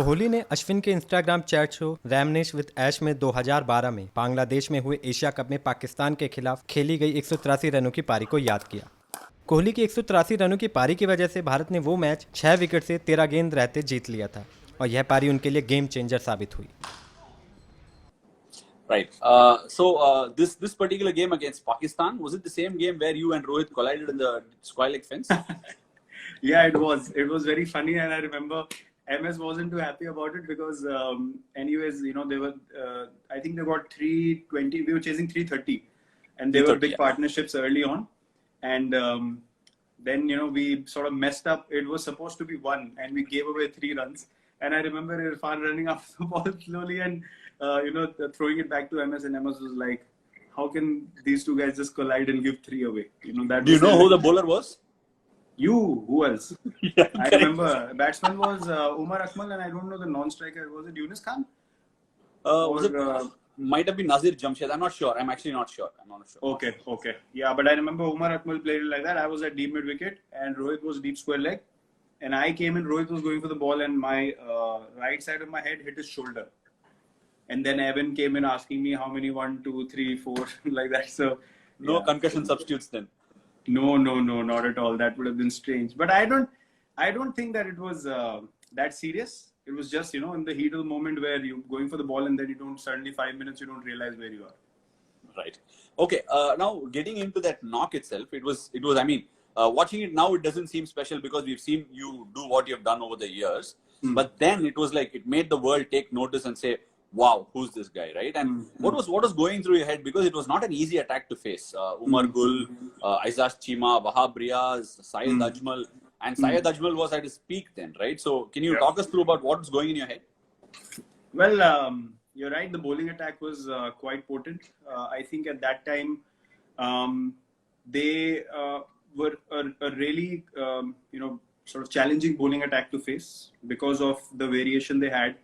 कोहली ने अश्विन के Instagram chat show रैमनेश with ऐश में 2012 में बांग्लादेश में हुए एशिया कप में पाकिस्तान के खिलाफ खेली गई 183 रनों की पारी को याद किया। कोहली की 183 रनों की पारी की वजह से भारत ने वो मैच 6 विकेट से 13 गेंद रहते जीत लिया था और यह पारी उनके लिए गेम चेंजर साबित हुई। Right. This particular game against Pakistan, was it the same game where you and Rohit collided in the square leg fence? Yeah, it was. It was very funny, and I remember MS wasn't too happy about it because, anyways, they were. I think they got 320. We were chasing 330, and they were big partnerships early on, and then we sort of messed up. It was supposed to be 1, and we gave away 3 runs. And I remember Irfan running after the ball slowly and throwing it back to MS, and MS was like, "How can these two guys just collide and give 3 away?" That. Do you know who the bowler was? Who else? Yeah, I remember batsman was Umar Akmal, and I don't know the non-striker. Was it Yunus Khan? Might have been Nazir Jamshed. I'm not sure. I'm actually not sure. I'm not sure. Okay. Yeah, but I remember Umar Akmal played it like that. I was at deep mid wicket, and Rohit was deep square leg. And I came in, Rohit was going for the ball, and my right side of my head hit his shoulder. And then Evan came in asking me how many, 1, 2, 3, 4, like that. So no concussion substitutes then. No, not at all. That would have been strange. But I don't think that it was that serious. It was just, in the heat of the moment where you're going for the ball and then you don't, suddenly 5 minutes, you don't realize where you are. Right. Okay. Now getting into that knock itself, it was, I mean, watching it now, it doesn't seem special because we've seen you do what you've done over the years. But then it was like, it made the world take notice and say, wow, who's this guy, right? And what was going through your head? Because it was not an easy attack to face. Umar Gul, Aizaz Chima, Wahab Riaz, Syed Ajmal. And Syed Ajmal was at his peak then, right? So can you talk us through about what was going in your head? Well, you're right. The bowling attack was quite potent. I think at that time, they were a really, sort of challenging bowling attack to face because of the variation they had.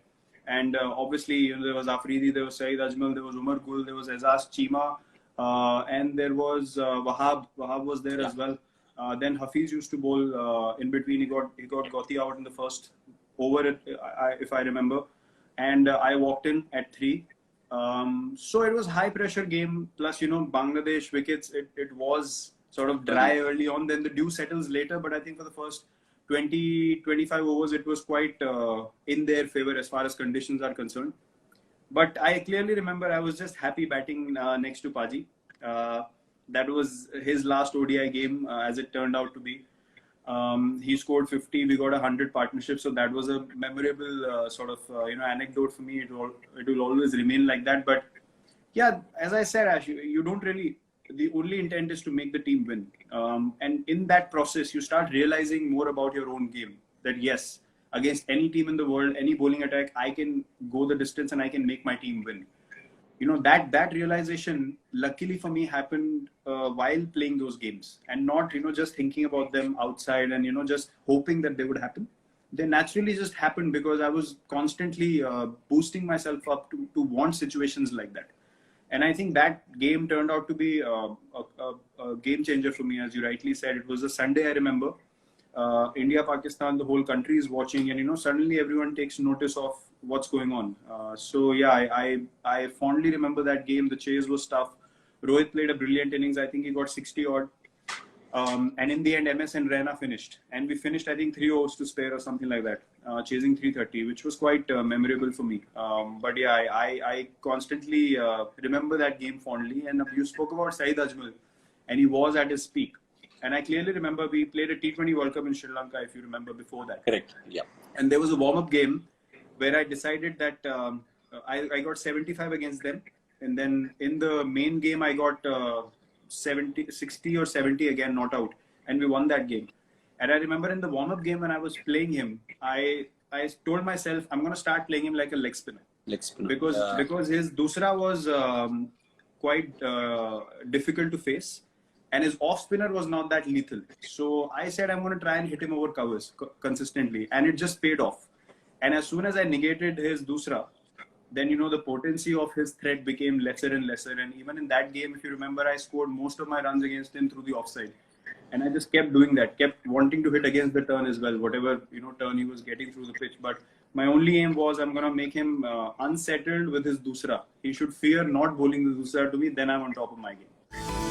And obviously, there was Afridi, there was Syed Ajmal, there was Umar Gul, there was Aizaz Chima, and there was Wahab. Wahab was there as well. Then Hafiz used to bowl in between. He got Gauti out in the first over, if I remember. And I walked in at 3. So it was high pressure game. Plus, Bangladesh wickets, it was sort of dry early on. Then the dew settles later. But I think for the first 20-25 overs, it was quite in their favor as far as conditions are concerned. But I clearly remember I was just happy batting next to Paji. That was his last ODI game, as it turned out to be. He scored 50. We got 100 partnerships, so that was a memorable sort of anecdote for me. It will always remain like that. But yeah, as I said, Ash, you don't really. The only intent is to make the team win. And in that process, you start realizing more about your own game. That yes, against any team in the world, any bowling attack, I can go the distance and I can make my team win. That realization, luckily for me, happened while playing those games and not, just thinking about them outside and, just hoping that they would happen. They naturally just happened because I was constantly boosting myself up to want situations like that. And I think that game turned out to be a game changer for me, as you rightly said. It was a Sunday, I remember. India, Pakistan, the whole country is watching, and suddenly everyone takes notice of what's going on. So yeah, I fondly remember that game. The chase was tough. Rohit played a brilliant innings. I think he got 60 odd. And in the end, MS and Raina finished. And we finished, I think, 3 overs to spare or something like that, chasing 330, which was quite memorable for me. But yeah, I constantly remember that game fondly. And you spoke about Syed Ajmal, and he was at his peak. And I clearly remember we played a T20 World Cup in Sri Lanka, if you remember, before that. Correct, yeah. And there was a warm-up game where I decided that I got 75 against them. And then in the main game, I got 60 or 70 again, not out. And we won that game. And I remember in the warm-up game when I was playing him, I told myself, I'm going to start playing him like a leg spinner. Because his dusra was quite difficult to face. And his off-spinner was not that lethal. So I said, I'm going to try and hit him over covers consistently. And it just paid off. And as soon as I negated his dusra, then, the potency of his threat became lesser and lesser. And even in that game, if you remember, I scored most of my runs against him through the offside. And I just kept doing that, kept wanting to hit against the turn as well, whatever turn he was getting through the pitch. But my only aim was I'm gonna make him unsettled with his dusra. He should fear not bowling the dusra to me. Then I'm on top of my game.